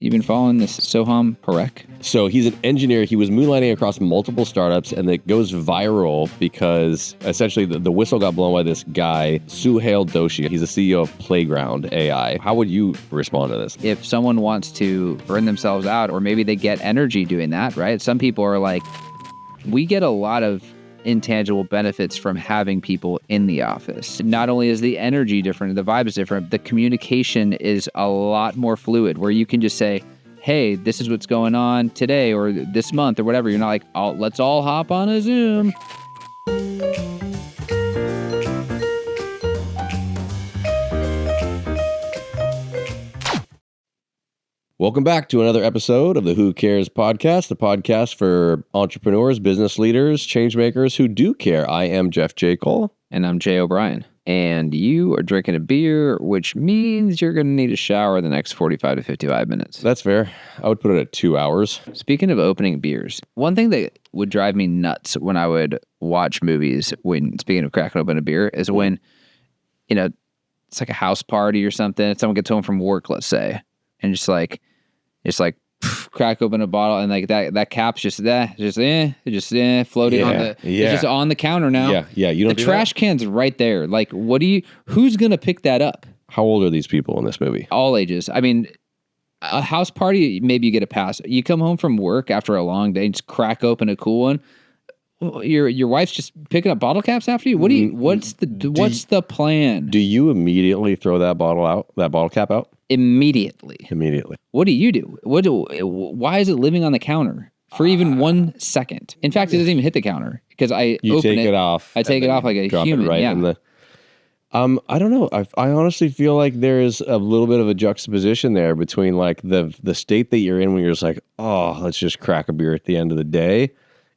You been following this Soham Parekh? So he's an engineer. He was moonlighting across multiple startups, and it goes viral because essentially the whistle got blown by this guy, Suhail Doshi. He's the CEO of Playground AI. How would you respond to this? If someone wants to burn themselves out, or maybe they get energy doing that, right? Some people are like, we get a lot of intangible benefits from having people in the office. Not only is the energy different, the vibe is different, the communication is a lot more fluid, where you can just say, hey, this is what's going on today or this month or whatever. You're not like, oh, let's all hop on a Zoom. Welcome back to another episode of the Who Cares podcast, the podcast for entrepreneurs, business leaders, change makers who do care. I am Jeff J. Cole. And I'm Jay O'Brien. And you are drinking a beer, which means you're going to need a shower in the next 45 to 55 minutes. That's fair. I would put it at 2 hours. Speaking of opening beers, one thing that would drive me nuts when I would watch movies, speaking of cracking open a beer, is when, it's like a house party or something. Someone gets home from work, let's say, and just crack open a bottle, and like that cap's just floating on the, it's just on the counter now. Yeah. You don't. The trash can's right there. Like, who's gonna pick that up? How old are these people in this movie? All ages. I mean, a house party, maybe you get a pass. You come home from work after a long day, and just crack open a cool one. Your wife's just picking up bottle caps after you. What's the plan? Do you immediately throw that bottle cap out? Immediately. What do you do? Why is it living on the counter for even 1 second? In fact, it doesn't even hit the counter because I take it off like a human. Right in the, I don't know. I honestly feel like there's a little bit of a juxtaposition there between like the state that you're in when you're just like, oh, let's just crack a beer at the end of the day,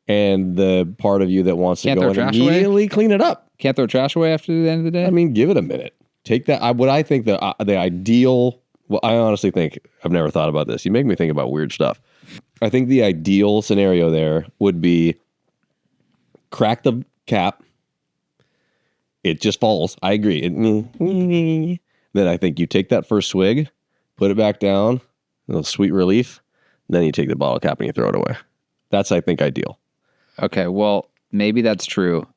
and the part of you that wants to go and immediately clean it up. Can't throw trash away after the end of the day? I mean, give it a minute. Take that. What I think the ideal. Well, I honestly think, I've never thought about this. You make me think about weird stuff. I think the ideal scenario there would be crack the cap. It just falls. I agree. Then I think you take that first swig, put it back down, a little sweet relief. Then you take the bottle cap and you throw it away. That's, I think, ideal. Okay, well, maybe that's true.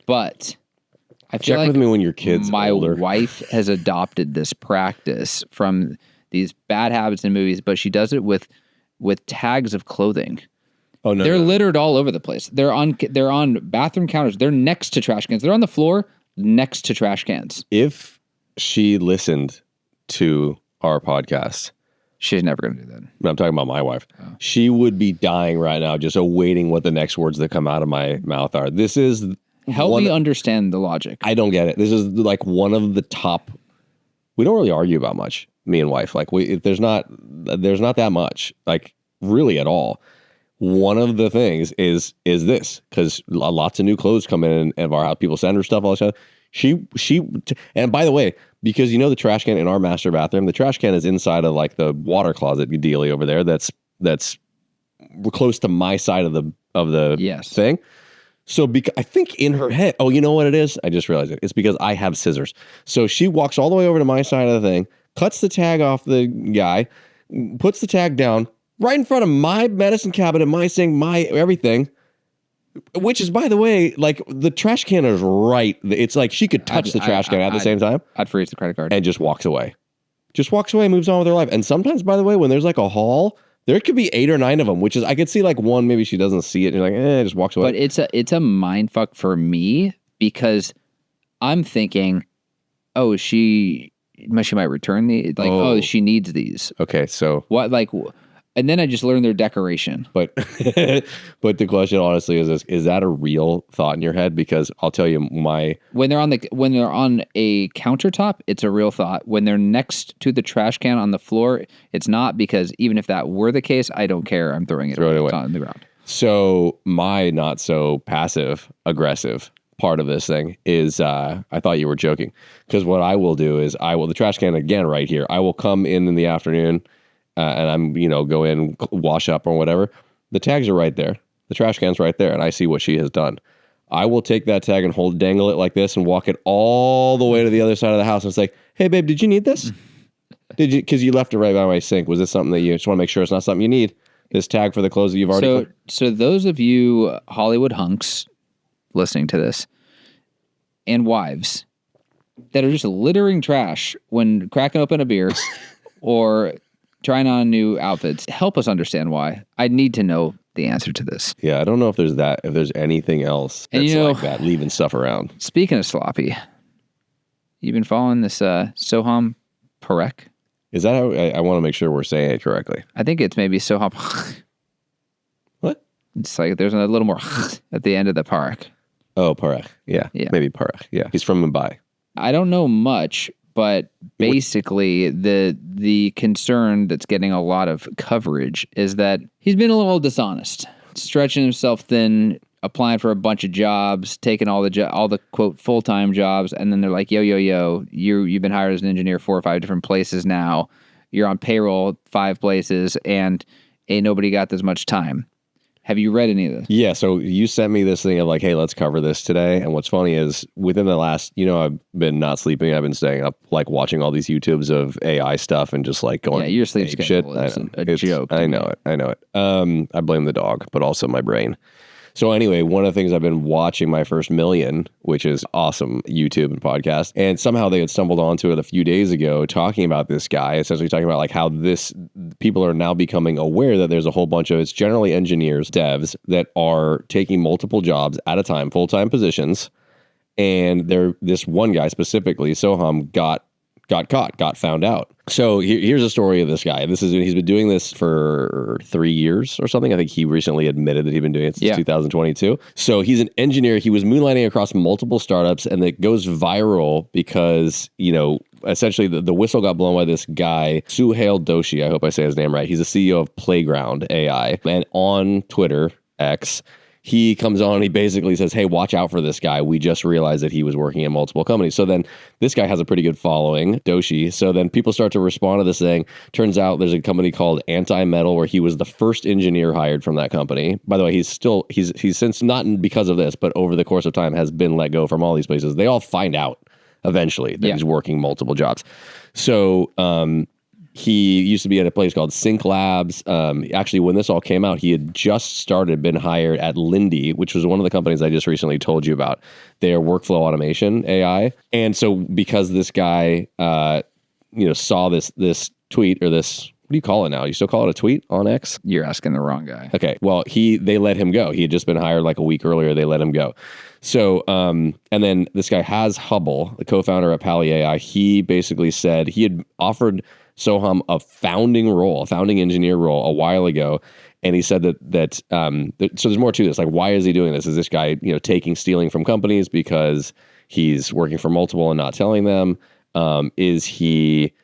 But I feel check with me when your kid's older. My wife has adopted this practice from these bad habits in movies, but she does it with tags of clothing. Oh no, they're littered all over the place. They're on bathroom counters. They're next to trash cans. They're on the floor next to trash cans. If she listened to our podcast, she's never going to do that. I'm talking about my wife. Oh. She would be dying right now, just awaiting what the next words that come out of my mouth are. This is. Help me understand the logic. I don't get it. This is like one of the top. We don't really argue about much, me and wife. Like there's not that much, like really at all. One of the things is this, because lots of new clothes come in and our house, people send her stuff all the time. She and by the way, because the trash can in our master bathroom, the trash can is inside of like the water closet dealy over there. That's close to my side of the thing. So I think in her head, oh, you know what it is? I just realized it. It's because I have scissors. So she walks all the way over to my side of the thing, cuts the tag off the guy, puts the tag down right in front of my medicine cabinet, my sink, my everything, which is, by the way, like the trash can is right. It's like she could touch the trash can at the same time. I'd freeze the credit card. And just walks away. Moves on with her life. And sometimes, by the way, when there's like a haul, there could be 8 or 9 of them, which is, I could see like one, maybe she doesn't see it, and you're like, just walks away. But it's a mind fuck for me, because I'm thinking, oh, she might return the, like, she needs these. Okay, so. What, like, and then I just learned their decoration. But the question honestly is this: is that a real thought in your head? Because I'll tell you, when they're on a countertop, it's a real thought. When they're next to the trash can on the floor, it's not, because even if that were the case, I don't care. I'm throwing it away on the ground. So my not so passive aggressive part of this thing is, I thought you were joking, because what I will do is the trash can again right here. I will come in the afternoon. And I'm, go in, wash up or whatever. The tags are right there. The trash can's right there. And I see what she has done. I will take that tag and dangle it like this and walk it all the way to the other side of the house. And it's like, hey, babe, did you need this? Did you? Because you left it right by my sink. Was this something that you just want to make sure it's not something you need? This tag for the clothes that you've already. So those of you Hollywood hunks listening to this, and wives that are just littering trash when cracking open a beer or trying on new outfits, help us understand why. I need to know the answer to this. Yeah, I don't know if there's anything else that's like that, leaving stuff around. Speaking of sloppy, you've been following this Soham Parekh? Is that how I want to make sure we're saying it correctly? I think it's maybe Soham. What? It's like there's a little more at the end of the park. Oh, Parekh. Yeah. Maybe Parekh. Yeah. He's from Mumbai. I don't know much, but basically the concern that's getting a lot of coverage is that he's been a little dishonest, stretching himself thin, applying for a bunch of jobs, taking all the quote full-time jobs, and then they're like, yo, you've been hired as an engineer 4 or 5 different places now. You're on payroll 5 places, and ain't nobody got this much time. Have you read any of this? Yeah, so you sent me this thing of like, hey, let's cover this today. And what's funny is within the last, I've been not sleeping. I've been staying up, like watching all these YouTubes of AI stuff and just like going, yeah, your sleep schedule is a joke. I know it. I blame the dog, but also my brain. So anyway, one of the things I've been watching My First Million, which is awesome YouTube and podcast, and somehow they had stumbled onto it a few days ago talking about this guy, essentially talking about like how people are now becoming aware that there's a whole bunch of, it's generally engineers, devs, that are taking multiple jobs at a time, full-time positions, and this one guy specifically, Soham, got found out. So here's a story of this guy. He's been doing this for 3 years or something. I think he recently admitted that he'd been doing it since 2022. So he's an engineer. He was moonlighting across multiple startups, and it goes viral because, essentially the whistle got blown by this guy, Suhail Doshi. I hope I say his name right. He's the CEO of Playground AI. And on Twitter, X, he comes on and he basically says, hey, watch out for this guy. We just realized that he was working in multiple companies. So then this guy has a pretty good following, Doshi. So then people start to respond to this thing. Turns out there's a company called Antimetal where he was the first engineer hired from that company. By the way, he's since, not because of this, but over the course of time has been let go from all these places. They all find out eventually that he's working multiple jobs. So, he used to be at a place called Sync Labs. Actually, when this all came out, he had just been hired at Lindy, which was one of the companies I just recently told you about. Their workflow automation AI. And so because this guy, saw this tweet or this, what do you call it now? You still call it a tweet on X? You're asking the wrong guy. Okay. Well, they let him go. He had just been hired like a week earlier. They let him go. So, and then this guy Has Hubble, the co-founder of Pally AI, he basically said he had offered Soham a founding engineer role a while ago. And he said that so there's more to this. Like, why is he doing this? Is this guy, stealing from companies because he's working for multiple and not telling them? Is he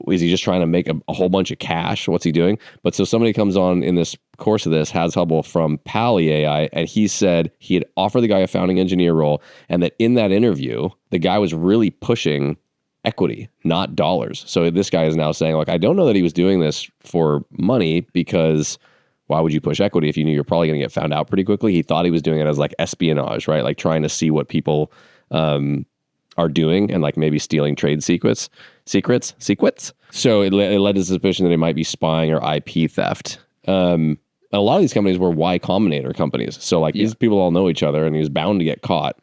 just trying to make a whole bunch of cash? What's he doing? But so somebody comes on in this course of this, Has Hubble from Pally AI, and he said he had offered the guy a founding engineer role, and that in that interview, the guy was really pushing equity, not dollars. So this guy is now saying, like, I don't know that he was doing this for money, because why would you push equity if you knew you're probably going to get found out pretty quickly? He thought he was doing it as like espionage, right? Like trying to see what people are doing and like maybe stealing trade secrets. So it led to suspicion that he might be spying or IP theft. A lot of these companies were Y Combinator companies. So like these people all know each other, and he was bound to get caught.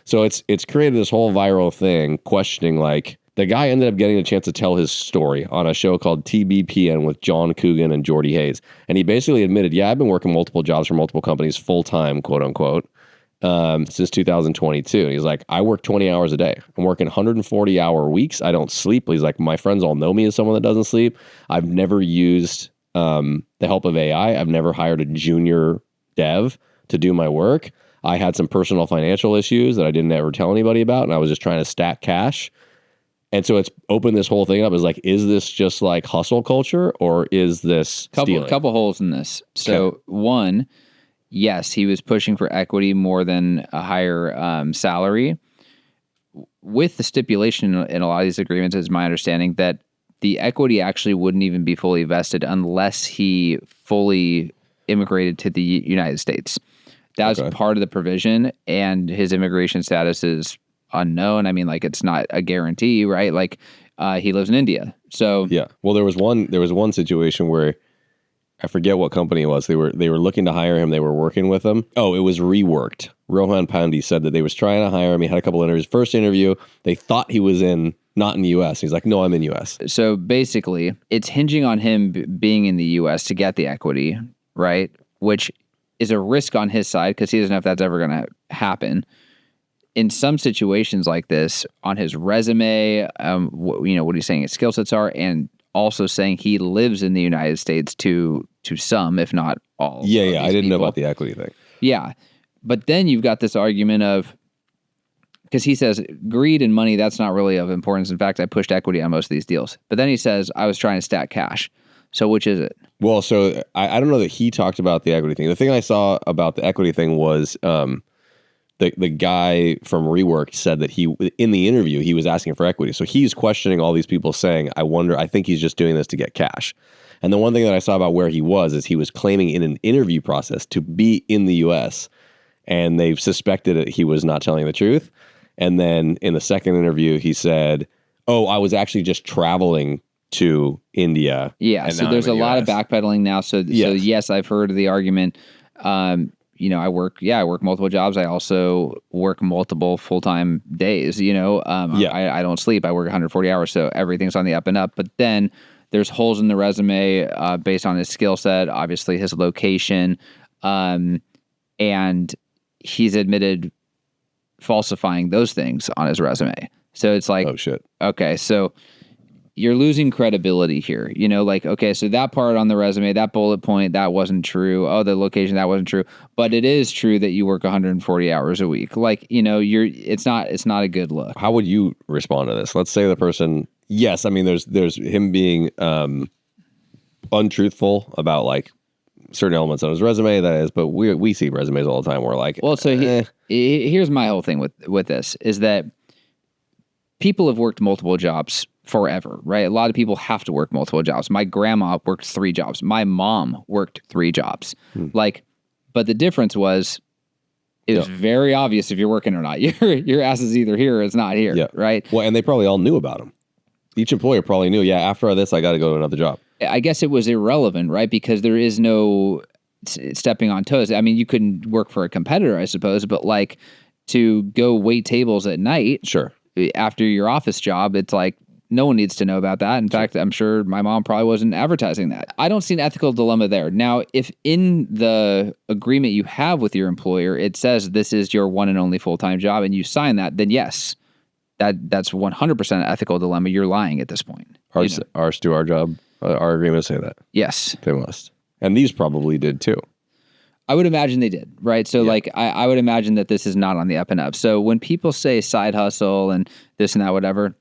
So it's created this whole viral thing questioning, like, the guy ended up getting a chance to tell his story on a show called TBPN with John Coogan and Jordy Hayes. And he basically admitted, I've been working multiple jobs for multiple companies full-time, quote unquote, since 2022. And he's like, I work 20 hours a day. I'm working 140-hour weeks. I don't sleep. He's like, my friends all know me as someone that doesn't sleep. I've never used the help of AI. I've never hired a junior dev to do my work. I had some personal financial issues that I didn't ever tell anybody about, and I was just trying to stack cash. And so it's opened this whole thing up. Is like, is this just like hustle culture, or is this stealing? Couple holes in this. So one, yes, he was pushing for equity more than a higher salary, with the stipulation in a lot of these agreements, is my understanding, that the equity actually wouldn't even be fully vested unless he fully immigrated to the United States. That was part of the provision, and his immigration status is unknown. I mean, like, it's not a guarantee, right? Like, He lives in India. So Yeah. Well, there was one situation where I forget what company it was. They were looking to hire him. They were working with him. Oh, it was Reworked. Rohan Pandey said that they was trying to hire him. He had a couple interviews. First interview, they thought he was not in the U.S. He's like, no, I'm in U.S. So basically, it's hinging on him being in the U.S. to get the equity, right? Which is a risk on his side because he doesn't know if that's ever going to happen. In some situations like this, on his resume, what he's saying his skill sets are, and also saying he lives in the United States to some, if not all. Yeah. I didn't know about the equity thing. Yeah. But then you've got this argument of, because he says greed and money, that's not really of importance. In fact, I pushed equity on most of these deals. But then he says, I was trying to stack cash. So which is it? Well, so I don't know that he talked about the equity thing. The thing I saw about the equity thing was the guy from Rework said that in the interview, he was asking for equity. So he's questioning all these people saying, I think he's just doing this to get cash. And the one thing that I saw about where he was is he was claiming in an interview process to be in the U.S., and they suspected that he was not telling the truth. And then in the second interview, he said, oh, I was actually just traveling to India. Yeah, so there's a lot of backpedaling now. So yes, I've heard of the argument. I work multiple jobs. I also work multiple full-time days, I don't sleep. I work 140 hours. So everything's on the up and up. But then there's holes in the resume based on his skill set, obviously his location, and he's admitted falsifying those things on his resume. So it's like, oh shit. Okay, so you're losing credibility here. Okay, so that part on the resume, that bullet point, that wasn't true. Oh, the location, that wasn't true. But it is true that you work 140 hours a week. It's not a good look. How would you respond to this? Let's say the person, yes, I mean, there's him being untruthful about like certain elements on his resume, that is, but we see resumes all the time where like, well, so here's my whole thing with this is that people have worked multiple jobs forever, right? A lot of people have to work multiple jobs. My grandma worked 3 jobs. My mom worked 3 jobs. But the difference was it was very obvious if you're working or not. Your ass is either here or it's not here, right? Well, and they probably all knew about him. Each employer probably knew, after this, I got to go to another job. I guess it was irrelevant, right? Because there is no stepping on toes. I mean, you couldn't work for a competitor, I suppose, but like to go wait tables at night after your office job, it's like no one needs to know about that. In fact, I'm sure my mom probably wasn't advertising that. I don't see an ethical dilemma there. Now, if in the agreement you have with your employer, it says this is your one and only full-time job and you sign that, then yes, that's 100% an ethical dilemma. You're lying at this point. Ours do our job. Our agreements say that. Yes. They must. And these probably did too. I would imagine they did, right? So like, I would imagine that this is not on the up and up. So when people say side hustle and this and that, whatever,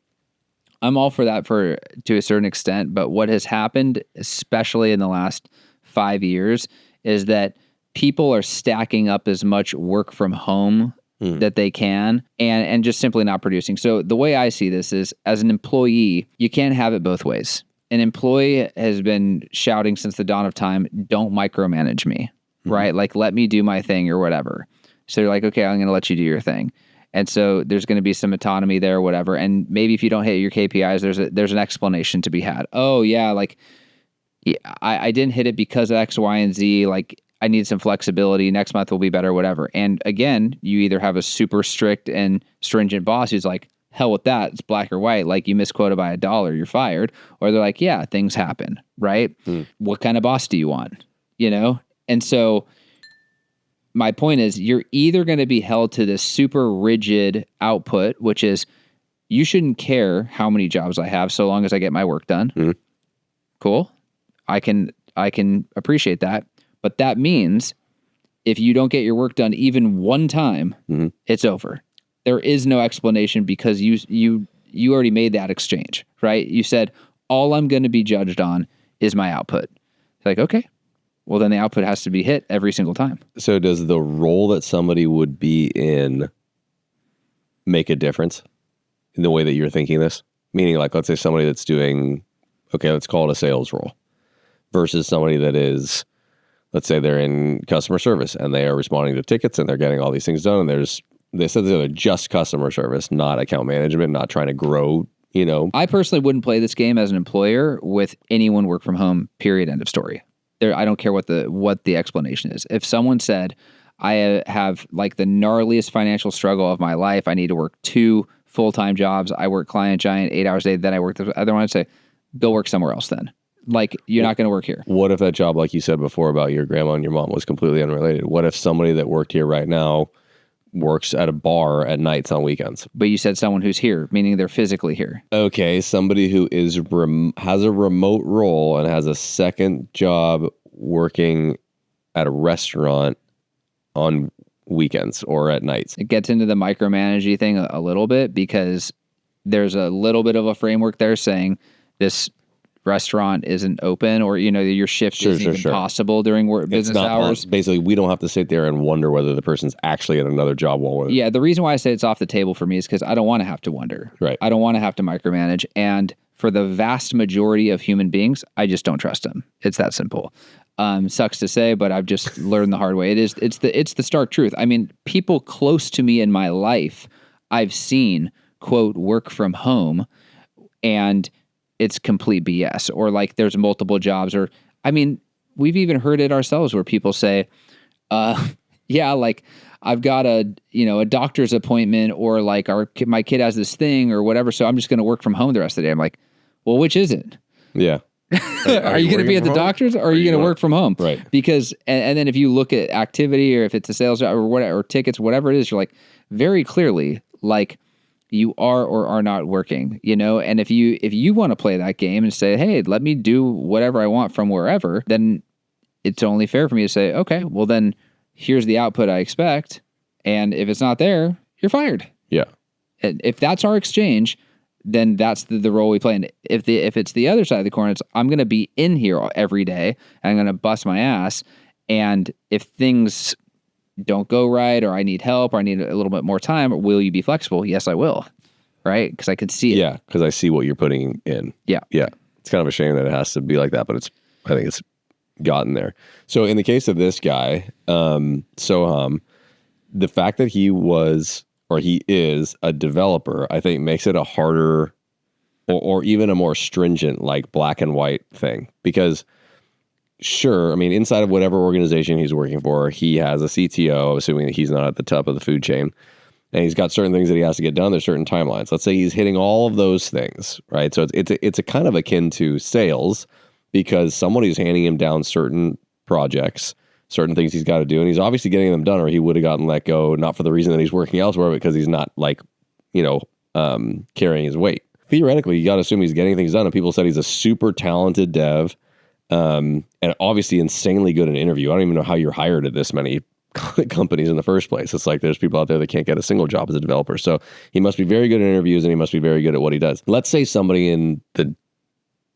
I'm all for that to a certain extent. But what has happened, especially in the last 5 years, is that people are stacking up as much work from home that they can and just simply not producing. So the way I see this is, as an employee, you can't have it both ways. An employee has been shouting since the dawn of time, don't micromanage me, right? Like, let me do my thing or whatever. So you're like, okay, I'm going to let you do your thing. And so there's going to be some autonomy there or whatever. And maybe if you don't hit your KPIs, there's an explanation to be had. Oh yeah, like I didn't hit it because of X, Y, and Z. Like I need some flexibility. Next month will be better, whatever. And again, you either have a super strict and stringent boss who's like, hell with that. It's black or white. Like you misquoted by $1, you're fired. Or they're like, yeah, things happen, right? What kind of boss do you want? And so my point is, you're either going to be held to this super rigid output, which is you shouldn't care how many jobs I have so long as I get my work done. Cool. I can appreciate that. But that means if you don't get your work done even one time, it's over. There is no explanation because you already made that exchange, right? You said, all I'm going to be judged on is my output. It's like, okay, well then the output has to be hit every single time. So does the role that somebody would be in make a difference in the way that you're thinking this? Meaning like, let's say somebody that's doing, okay, let's call it a sales role versus somebody that is, let's say they're in customer service and they are responding to tickets and they're getting all these things done. And they said they're just customer service, not account management, not trying to grow you know. I personally wouldn't play this game as an employer with anyone work from home, period, end of story. I don't care what the explanation is. If someone said, I have like the gnarliest financial struggle of my life, I need to work 2 full-time jobs, I work Client Giant 8 hours a day, then I work the other one, I'd say, go work somewhere else then. Like, you're not going to work here. What if that job, like you said before about your grandma and your mom, was completely unrelated? What if somebody that worked here right now works at a bar at nights on weekends? But you said someone who's here, meaning they're physically here. Okay, somebody who is has a remote role and has a second job working at a restaurant on weekends or at nights. It gets into the micromanaging thing a little bit, because there's a little bit of a framework there saying this restaurant isn't open, or your shift isn't even possible during business hours. Basically, we don't have to sit there and wonder whether the person's actually at another job while we're Yeah, the reason why I say it's off the table for me is because I don't want to have to wonder. Right. I don't want to have to micromanage, and for the vast majority of human beings, I just don't trust them. It's that simple. Sucks to say, but I've just learned the hard way. It's the stark truth. I mean, people close to me in my life, I've seen, quote, work from home, and it's complete BS. Or like there's multiple jobs, or I mean, we've even heard it ourselves where people say, yeah, like I've got a doctor's appointment, or like my kid has this thing or whatever, so I'm just going to work from home the rest of the day. I'm like, well, which is it? Yeah. Are you going to be at the doctor's, or are you going to work from home? Right. Because, and then if you look at activity, or if it's a sales job or whatever, or tickets, whatever it is, you're like, very clearly, like, you are or are not working, and if you want to play that game and say, hey, let me do whatever I want from wherever, then it's only fair for me to say, okay, well then here's the output I expect. And if it's not there, you're fired. Yeah. And if that's our exchange, then that's the role we play. And if it's the other side of the coin, it's I'm going to be in here every day and I'm going to bust my ass. And if things don't go right, or I need help, or I need a little bit more time, will you be flexible? Yes, I will. Right? Because I can see it. Yeah, because I see what you're putting in. Yeah. Yeah. It's kind of a shame that it has to be like that, but I think it's gotten there. So in the case of this guy, Soham, the fact that he is a developer, I think makes it a harder or even a more stringent, like black and white thing. Because sure, I mean, inside of whatever organization he's working for, he has a CTO, assuming that he's not at the top of the food chain. And he's got certain things that he has to get done. There's certain timelines. Let's say he's hitting all of those things, right? So it's a kind of akin to sales, because somebody's handing him down certain projects, certain things he's got to do, and he's obviously getting them done, or he would have gotten let go, not for the reason that he's working elsewhere, but because he's not carrying his weight. Theoretically, you got to assume he's getting things done. And people said he's a super talented dev, and obviously insanely good in interview. I don't even know how you're hired at this many companies in the first place. It's like there's people out there that can't get a single job as a developer. So he must be very good at interviews, and he must be very good at what he does. Let's say somebody in the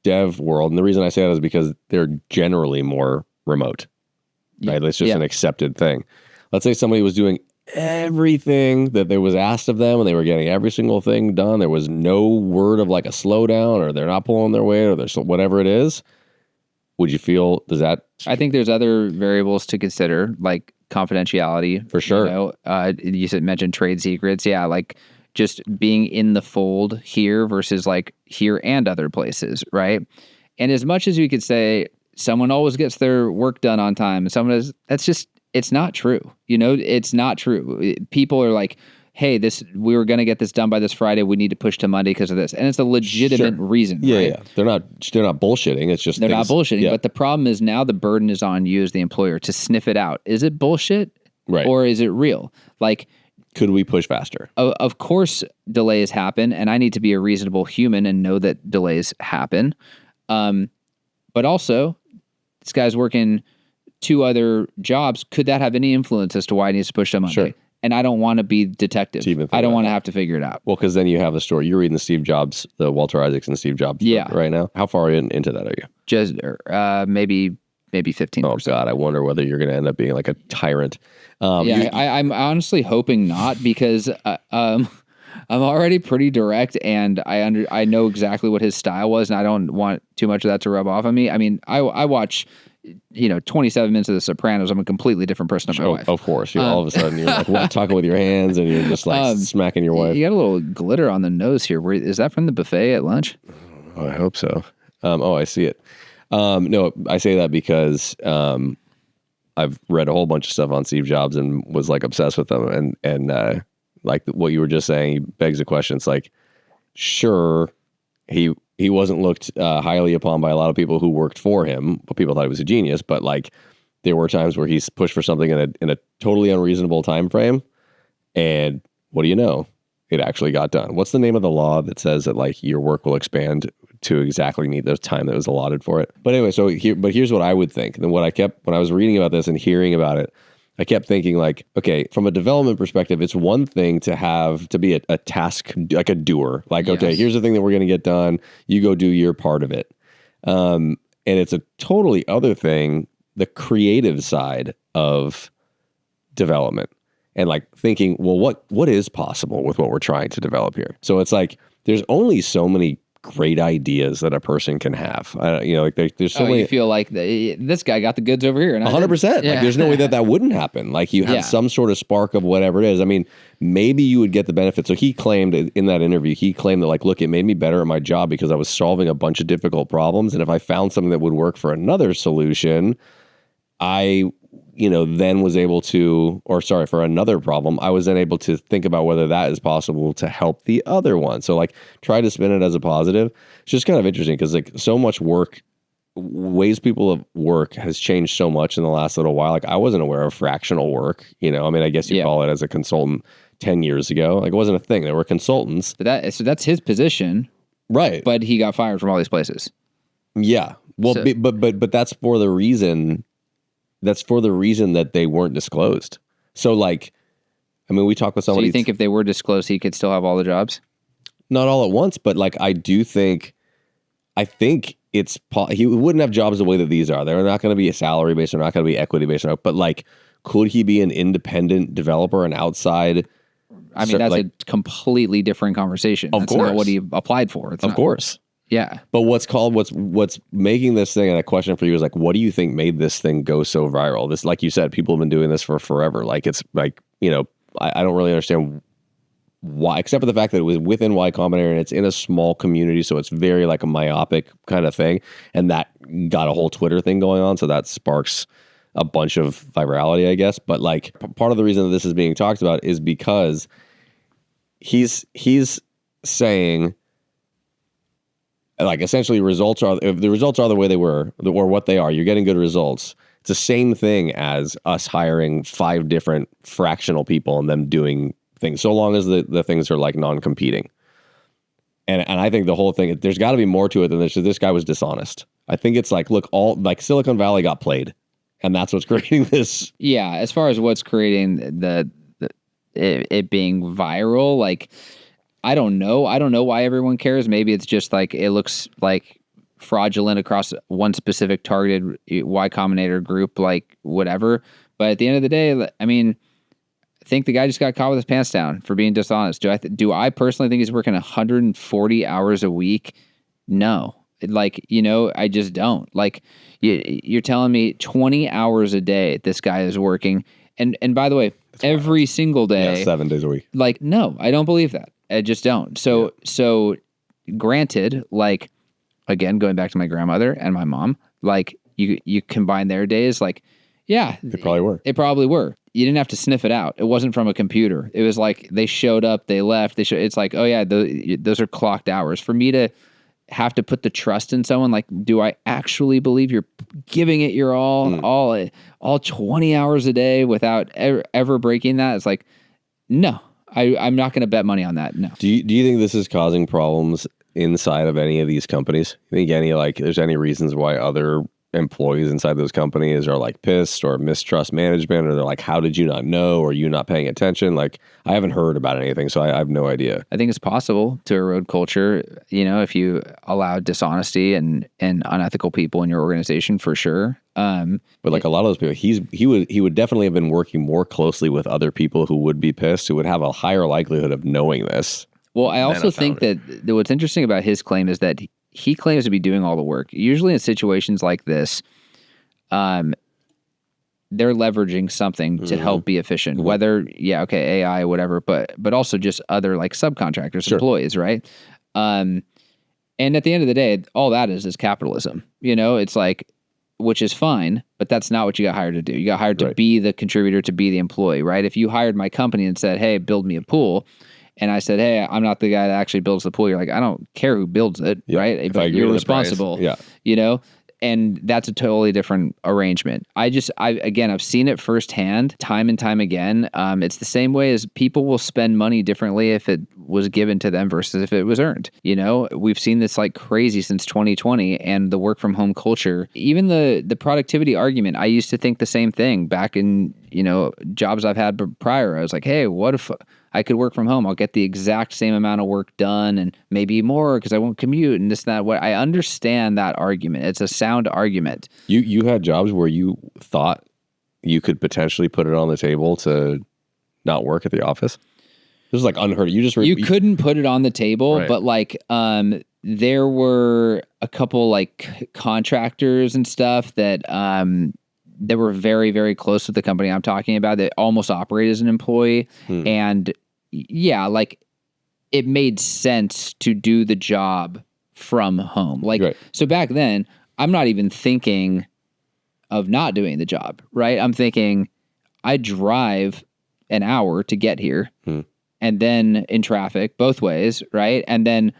dev world, and the reason I say that is because they're generally more remote, right? It's just an accepted thing. Let's say somebody was doing everything that there was asked of them, and they were getting every single thing done. There was no word of like a slowdown, or they're not pulling their weight, or there's whatever it is. Would you feel, I think there's other variables to consider, like confidentiality. For sure. You mentioned trade secrets. Yeah, like just being in the fold here versus like here and other places, right? And as much as we could say someone always gets their work done on time, and it's not true. It's not true. People are like, hey, we were going to get this done by this Friday. We need to push to Monday because of this. And it's a legitimate reason. Yeah, right? yeah. They're not bullshitting. It's just they're not bullshitting. Yeah. But the problem is now the burden is on you as the employer to sniff it out. Is it bullshit? Right. Or is it real? Like, could we push faster? Of course, delays happen, and I need to be a reasonable human and know that delays happen. But also, this guy's working 2 other jobs. Could that have any influence as to why he needs to push to Monday? Sure. And I don't want to be detective. I don't want to have to figure it out. Well, because then you have the story. You're reading the Walter Isaacson Steve Jobs book right now. How far into that are you? Just maybe 15%. Oh, God. I wonder whether you're going to end up being like a tyrant. I'm honestly hoping not, because I'm already pretty direct, and I know exactly what his style was, and I don't want too much of that to rub off on me. I mean, I watch 27 minutes of The Sopranos, I'm a completely different person than my wife. Of course. All of a sudden you're like talking with your hands and you're just like smacking your wife. You got a little glitter on the nose here. Is that from the buffet at lunch? Oh, I hope so. I see it. No, I say that because I've read a whole bunch of stuff on Steve Jobs and was like obsessed with them. And like what you were just saying begs the question. It's like, sure, he wasn't looked highly upon by a lot of people who worked for him, but people thought he was a genius. But like, there were times where he's pushed for something in a totally unreasonable time frame, and what do you know? It actually got done. What's the name of the law that says that like your work will expand to exactly meet the time that was allotted for it? But anyway, here's what I would think. And when I was reading about this and hearing about it, I kept thinking like, okay, from a development perspective, it's one thing to be a task, like a doer. Like, yes. Okay, here's the thing that we're going to get done. You go do your part of it. And it's a totally other thing, the creative side of development. And like thinking, well, what is possible with what we're trying to develop here? So it's like, there's only so many great ideas that a person can have. Like there's so many. You feel like this guy got the goods over here. 100%. Yeah. Like there's no way that wouldn't happen. Like you have some sort of spark of whatever it is. I mean, maybe you would get the benefit. So he claimed in that interview, that like, look, it made me better at my job because I was solving a bunch of difficult problems. And if I found something that would work for another solution, I then was able to, for another problem, I was then able to think about whether that is possible to help the other one. So like try to spin it as a positive. It's just kind of interesting because like so much ways people work has changed so much in the last little while. Like I wasn't aware of fractional work, I mean, I guess you call it as a consultant 10 years ago. Like it wasn't a thing. There were consultants. So that's his position. Right. But he got fired from all these places. Yeah. Well, but that's for the reason. That's for the reason that they weren't disclosed. So like, I mean, we talked with somebody. So you think if they were disclosed, he could still have all the jobs? Not all at once, but like, I think he wouldn't have jobs the way that these are. They're not going to be a salary based. They're not going to be equity based. But like, could he be an independent developer, an outside? I mean, that's a completely different conversation. That's not what he applied for. Of course. Yeah. But what's making this thing, and a question for you is like, what do you think made this thing go so viral? This, like you said, people have been doing this for forever. Like it's like, I don't really understand why, except for the fact that it was within Y Combinator and it's in a small community. So it's very like a myopic kind of thing. And that got a whole Twitter thing going on. So that sparks a bunch of virality, I guess. But like part of the reason that this is being talked about is because he's saying, like essentially if the results are the way they were or what they are, you're getting good results. It's the same thing as us hiring 5 different fractional people and them doing things, so long as the things are like non-competing. And I think the whole thing, there's got to be more to it than this guy was dishonest. I think it's like, look, all like Silicon Valley got played, and that's what's creating this. Yeah, as far as what's creating it being viral, like I don't know why everyone cares. Maybe it's just like it looks like fraudulent across one specific targeted Y Combinator group, like whatever. But at the end of the day, I mean, I think the guy just got caught with his pants down for being dishonest. Do I personally think he's working 140 hours a week? No. Like, I just don't. Like, you're telling me 20 hours a day this guy is working. And by the way, every single day. Yeah, 7 days a week. Like, no, I don't believe that. I just don't. So granted, like, again, going back to my grandmother and my mom, like you combine their days, like, yeah. They probably were. They probably were. You didn't have to sniff it out. It wasn't from a computer. It was like they showed up, they left. It's like, oh yeah, those are clocked hours. For me to have to put the trust in someone, like, do I actually believe you're giving it your all 20 hours a day without ever breaking that? It's like, no. I'm not going to bet money on that. No. Do you think this is causing problems inside of any of these companies? You think there's any reasons why other employees inside those companies are like pissed or mistrust management, or they're like, how did you not know? Or you not paying attention? Like, I haven't heard about anything, so I have no idea. I think it's possible to erode culture, if you allow dishonesty and unethical people in your organization, for sure. But like a lot of those people, he would definitely have been working more closely with other people who would be pissed, who would have a higher likelihood of knowing this. Well, I also think that what's interesting about his claim is that he claims to be doing all the work. Usually in situations like this, they're leveraging something to help be efficient, whether, AI, whatever, but also just other like subcontractors, employees, right? And at the end of the day, all that is capitalism. It's like, which is fine, but that's not what you got hired to do. You got hired to be the contributor, to be the employee, right? If you hired my company and said, hey, build me a pool, and I said, hey, I'm not the guy that actually builds the pool, you're like, I don't care who builds it, right? But you're responsible, and that's a totally different arrangement. I've seen it firsthand time and time again. It's the same way as people will spend money differently if it was given to them versus if it was earned. We've seen this like crazy since 2020, and the work from home culture, even the productivity argument. I used to think the same thing back in, jobs I've had prior. I was like, hey, what if I could work from home? I'll get the exact same amount of work done and maybe more because I won't commute and this and that. What I understand that argument. It's a sound argument. You had jobs where you thought you could potentially put it on the table to not work at the office. This is like unheard of. You couldn't put it on the table, but like there were a couple like contractors and stuff that were very, very close with the company I'm talking about that almost operate as an employee. And like it made sense to do the job from home. So back then, I'm not even thinking of not doing the job, right? I'm thinking I drive an hour to get here and then in traffic both ways, right? And then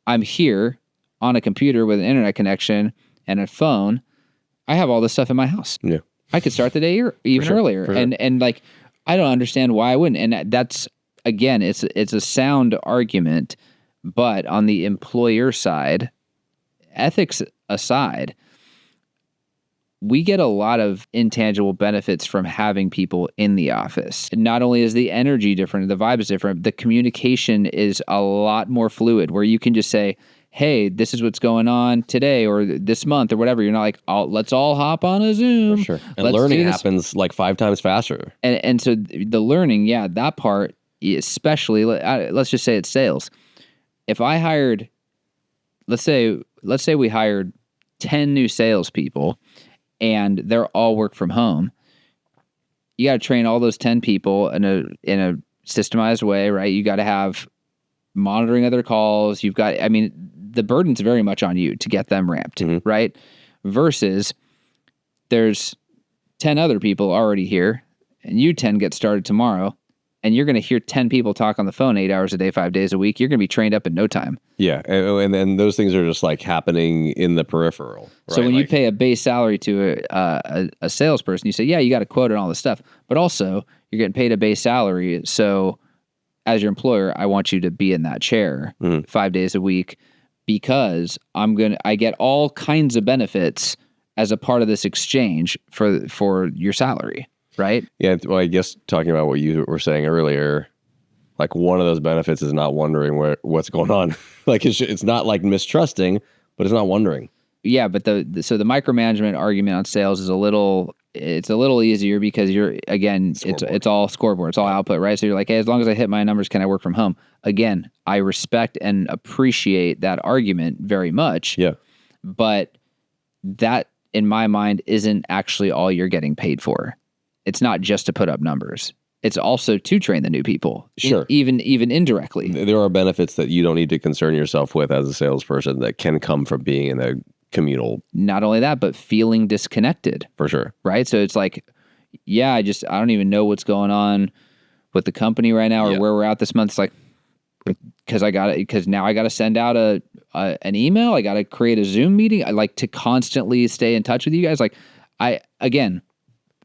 I'm here on a computer with an internet connection and a phone. I have all this stuff in my house. Yeah. I could start the day even earlier. And like, I don't understand why I wouldn't. And that's, again, it's a sound argument, but on the employer side, ethics aside, we get a lot of intangible benefits from having people in the office. Not only is the energy different, the vibe is different, the communication is a lot more fluid where you can just say, hey, this is what's going on today or this month or whatever. You're not like, let's all hop on a Zoom. For sure. And learning happens like 5 times faster. And so the learning, that part, especially, let's just say it's sales. If I hired, let's say we hired 10 new salespeople and they're all work from home, you got to train all those 10 people in a systemized way, right? You got to have monitoring other calls. The burden's very much on you to get them ramped, right? Versus there's 10 other people already here and you 10 get started tomorrow and you're going to hear 10 people talk on the phone 8 hours a day, 5 days a week. You're going to be trained up in no time. Yeah. And then those things are just like happening in the peripheral. Right? So when you pay a base salary to a salesperson, you say, yeah, you got a quote and all this stuff, but also you're getting paid a base salary. So as your employer, I want you to be in that chair 5 days a week because I get all kinds of benefits as a part of this exchange for your salary, right? Yeah. Well, I guess talking about what you were saying earlier, like one of those benefits is not wondering what's going on. Like it's not like mistrusting, but it's not wondering. Yeah, but the micromanagement argument on sales is a little easier because it's all scoreboard, it's all output, right? So you're like, hey, as long as I hit my numbers, can I work from home? Again, I respect and appreciate that argument very much. Yeah. But that, in my mind, isn't actually all you're getting paid for. It's not just to put up numbers. It's also to train the new people. Sure. Even indirectly. There are benefits that you don't need to concern yourself with as a salesperson that can come from being in a communal. Not only that, but feeling disconnected. For sure. Right? So it's like, yeah, I don't even know what's going on with the company right now or where we're at this month. It's like, because now I got to send out an email. I got to create a Zoom meeting. I like to constantly stay in touch with you guys. Like again,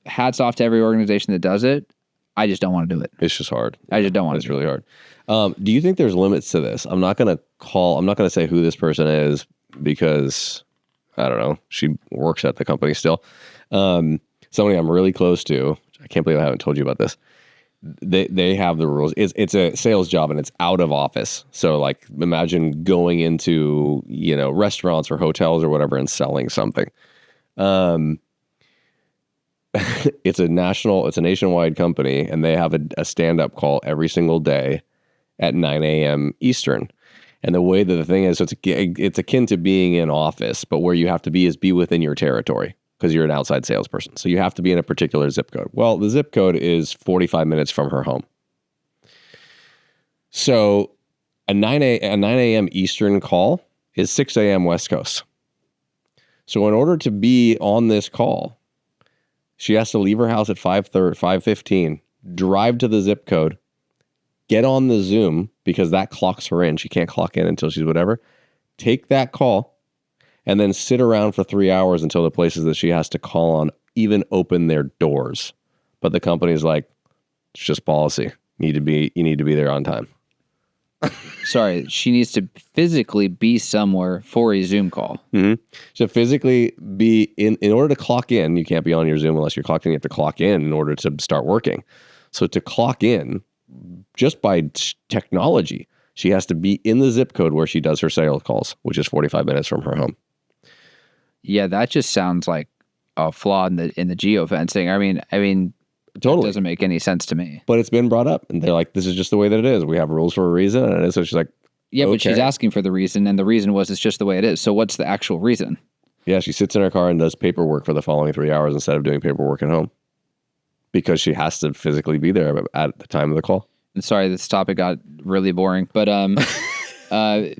hats off to every organization that does it. I just don't want to do it. It's just hard. I just don't want to. It's really hard. Do you think there's limits to this? I'm not going to say who this person is because I don't know. She works at the company still. Somebody I'm really close to. I can't believe I haven't told you about this. They have the rules. It's a sales job and it's out of office. So like imagine going into, restaurants or hotels or whatever and selling something. It's a nationwide company and they have a stand-up call every single day at 9 a.m. Eastern. And the way that the thing is, so it's akin to being in office, but where you have to be within your territory. because you're an outside salesperson. So you have to be in a particular zip code. Well, the zip code is 45 minutes from her home. So a 9 a.m. Eastern call is 6 a.m. West Coast. So in order to be on this call, she has to leave her house at 5:15, drive to the zip code, get on the Zoom because that clocks her in. She can't clock in until she's whatever. Take that call and then sit around for 3 hours until the places that she has to call on even open their doors. But the company's like, it's just policy. You need to be there on time. Sorry, she needs to physically be somewhere for a Zoom call. Mm-hmm. So physically be in order to clock in, you can't be on your Zoom unless you're clocked in. You have to clock in order to start working. So to clock in, just by technology, she has to be in the zip code where she does her sales calls, which is 45 minutes from her home. Yeah, that just sounds like a flaw in the geofencing. I mean, totally that doesn't make any sense to me. But it's been brought up, and they're like, "This is just the way that it is. We have rules for a reason." And so she's like, "Yeah, okay. But she's asking for the reason, and the reason was it's just the way it is. So what's the actual reason?" Yeah, she sits in her car and does paperwork for the following 3 hours instead of doing paperwork at home because she has to physically be there at the time of the call. And sorry, this topic got really boring, but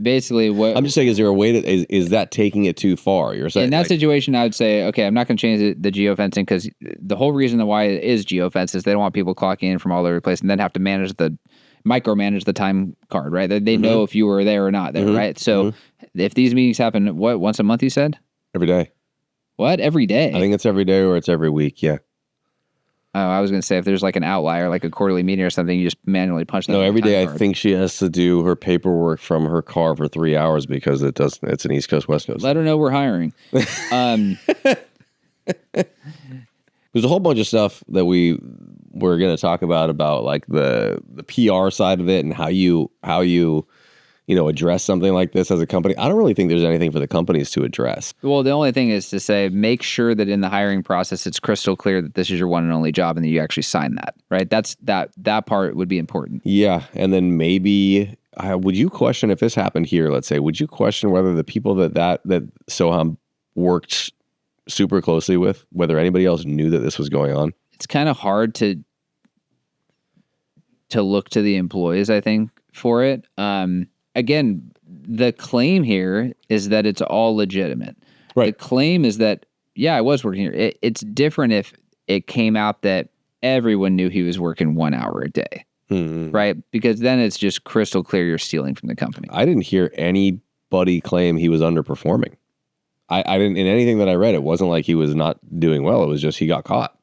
basically, what I'm just saying, is there a way to is that taking it too far? You're saying in that situation, I would say, okay, I'm not going to change the geofencing because the whole reason why it is geofence is they don't want people clocking in from all over the place and then have to micromanage the time card, right? They know if you were there or not there, right? So if these meetings happen, once a month, you said? Every day. What? Every day? I think it's every day or it's every week. Yeah. Oh, I was going to say if there's like an outlier, like a quarterly meeting or something, you just manually punch that. No, every day I think she has to do her paperwork from her car for 3 hours because it's an East Coast, West Coast. Let her know we're hiring. There's a whole bunch of stuff that we're going to talk about like the PR side of it and how you address something like this as a company. I don't really think there's anything for the companies to address. Well, the only thing is to say, make sure that in the hiring process, it's crystal clear that this is your one and only job and that you actually sign that, right? That part would be important. Yeah. And then maybe, would you question if this happened here, let's say, would you question whether the people that Soham worked super closely with, whether anybody else knew that this was going on? It's kind of hard to look to the employees, I think, for it. Again, the claim here is that it's all legitimate. Right. The claim is that, yeah, I was working here. It's different if it came out that everyone knew he was working 1 hour a day, right? Because then it's just crystal clear you're stealing from the company. I didn't hear anybody claim he was underperforming. I didn't, in anything that I read, it wasn't like he was not doing well. It was just he got caught.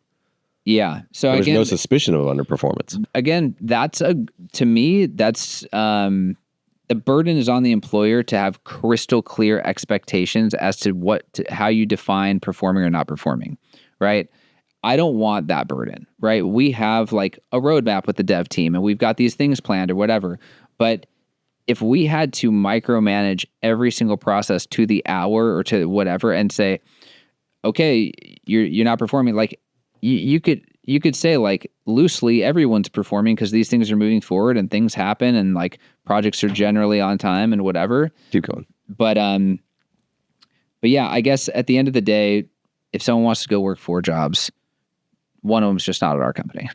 Yeah. So there was no suspicion of underperformance. Again, to me, the burden is on the employer to have crystal clear expectations as to how you define performing or not performing, right? I don't want that burden, right? We have like a roadmap with the dev team and we've got these things planned or whatever. But if we had to micromanage every single process to the hour or to whatever and say, okay, you're not performing, like you could say like loosely everyone's performing because these things are moving forward and things happen and like projects are generally on time and whatever. Keep going. But yeah, I guess at the end of the day, if someone wants to go work 4 jobs, one of them's just not at our company.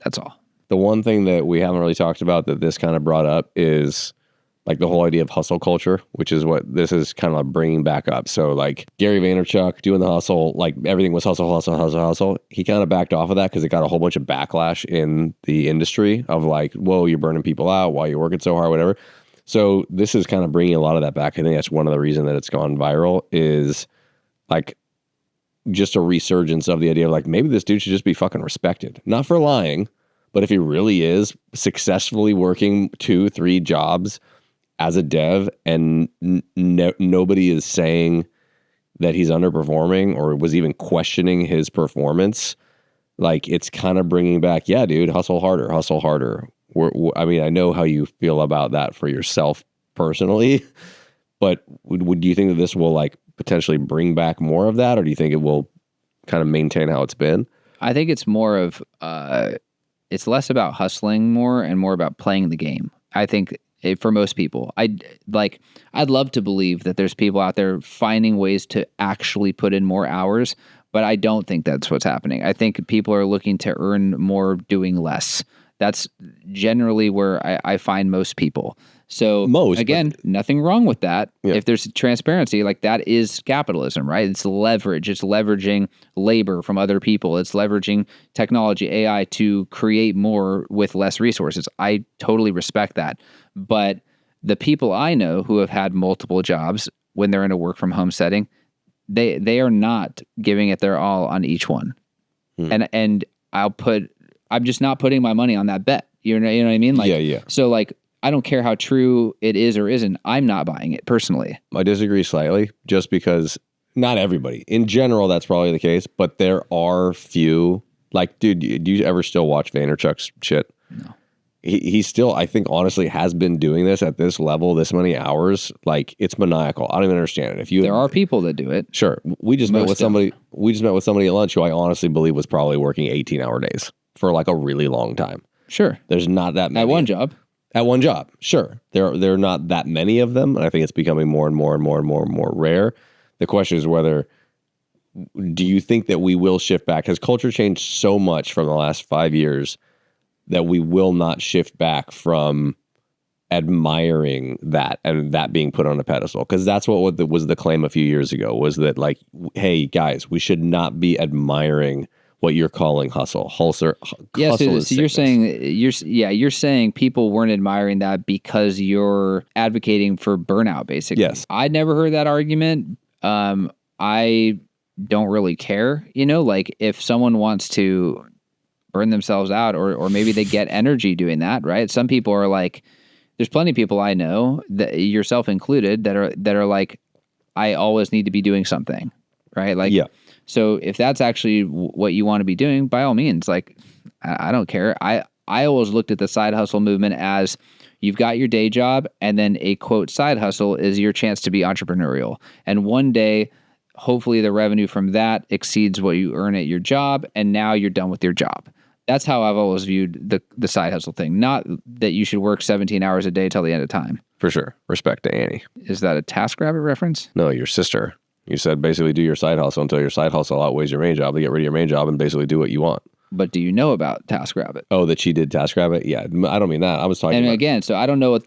That's all. The one thing that we haven't really talked about that this kind of brought up is like the whole idea of hustle culture, which is what this is kind of like bringing back up. So like Gary Vaynerchuk doing the hustle, like everything was hustle. He kind of backed off of that because it got a whole bunch of backlash in the industry of like, whoa, you're burning people out while you're working so hard, whatever. So this is kind of bringing a lot of that back. I think that's one of the reasons that it's gone viral is like just a resurgence of the idea of like, maybe this dude should just be fucking respected. Not for lying, but if he really is successfully working 2-3 jobs as a dev and nobody is saying that he's underperforming or was even questioning his performance, like it's kind of bringing back, yeah, dude, hustle harder. I mean, I know how you feel about that for yourself personally, but do you think that this will like potentially bring back more of that, or do you think it will kind of maintain how it's been? I think it's more of, it's less about hustling more and more about playing the game. I think for most people, I'd love to believe that there's people out there finding ways to actually put in more hours, But I don't think that's what's happening. I think people are looking to earn more doing less. That's generally where I find most people. So again, nothing wrong with that. Yeah. If there's transparency, like that is capitalism, right? It's leverage. It's leveraging labor from other people. It's leveraging technology, AI to create more with less resources. I totally respect that. But the people I know who have had multiple jobs when they're in a work from home setting, they are not giving it their all on each one. And I'm just not putting my money on that bet. You know what I mean? Like, yeah. So like, I don't care how true it is or isn't. I'm not buying it personally. I disagree slightly, just because not everybody. In general, that's probably the case, but there are few. Like, dude, do you ever still watch Vaynerchuk's shit? No. He still, I think, honestly, has been doing this at this level, this many hours. Like, it's maniacal. I don't even understand it. There are people that do it. Sure. We just met with somebody at lunch who I honestly believe was probably working 18-hour days for like a really long time. Sure. There's not that many. At one job. At one job, sure. There are not that many of them, and I think it's becoming more and more and more and more and more rare. The question is do you think that we will shift back? Has culture changed so much from the last 5 years that we will not shift back from admiring that and that being put on a pedestal? Because that's what was the claim a few years ago, was that like, hey, guys, we should not be admiring what you're calling hustle. So you're saying people weren't admiring that because you're advocating for burnout, basically. Yes. I never heard that argument. I don't really care. Like if someone wants to burn themselves out or maybe they get energy doing that, right? Some people are like, there's plenty of people I know, that yourself included, that are like, I always need to be doing something, right? Like, yeah. So if that's actually what you want to be doing, by all means, like, I don't care. I always looked at the side hustle movement as you've got your day job, and then a quote side hustle is your chance to be entrepreneurial. And one day, hopefully the revenue from that exceeds what you earn at your job, and now you're done with your job. That's how I've always viewed the side hustle thing. Not that you should work 17 hours a day till the end of time. For sure. Respect to Annie. Is that a TaskRabbit reference? No, your sister. You said basically do your side hustle until your side hustle outweighs your main job to get rid of your main job and basically do what you want. But do you know about TaskRabbit? Oh, that she did TaskRabbit? Yeah, I don't mean that. I was talking about... And again, so I don't know what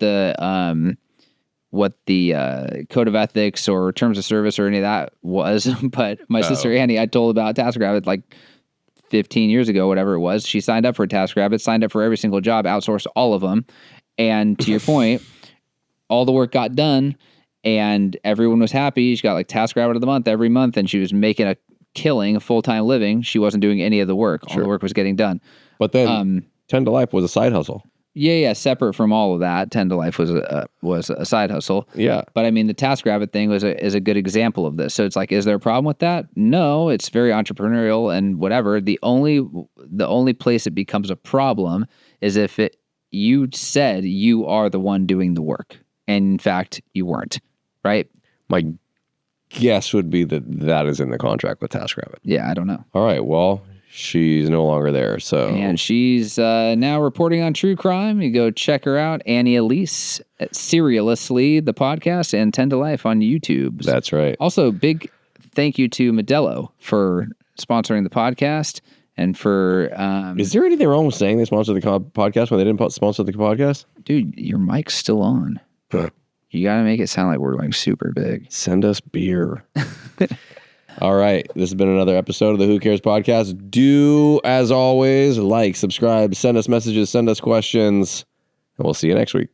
the code of ethics or terms of service or any of that was, but my sister Annie, I told about TaskRabbit like 15 years ago, whatever it was. She signed up for TaskRabbit, signed up for every single job, outsourced all of them. And to your point, all the work got done. And everyone was happy. She got like TaskRabbit of the month every month, and she was making a killing, a full-time living. She wasn't doing any of the work. Sure. All the work was getting done. But then 10 to Life was a side hustle. Yeah. Separate from all of that, 10 to Life was a side hustle. Yeah. But I mean, the TaskRabbit thing is a good example of this. So it's like, is there a problem with that? No, it's very entrepreneurial and whatever. The only place it becomes a problem is if you said you are the one doing the work, and in fact you weren't. Right? My guess would be that is in the contract with TaskRabbit. Yeah, I don't know. All right, well, she's no longer there, so... And she's now reporting on true crime. You go check her out, Annie Elise, at Serialously, the podcast, and 10 to Life on YouTube. That's right. Also, big thank you to Modelo for sponsoring the podcast and for... Is there anything wrong with saying they sponsored the podcast when they didn't sponsor the podcast? Dude, your mic's still on. Huh. You got to make it sound like we're like super big. Send us beer. All right. This has been another episode of the Who Cares podcast. Do, as always, like, subscribe, send us messages, send us questions, and we'll see you next week.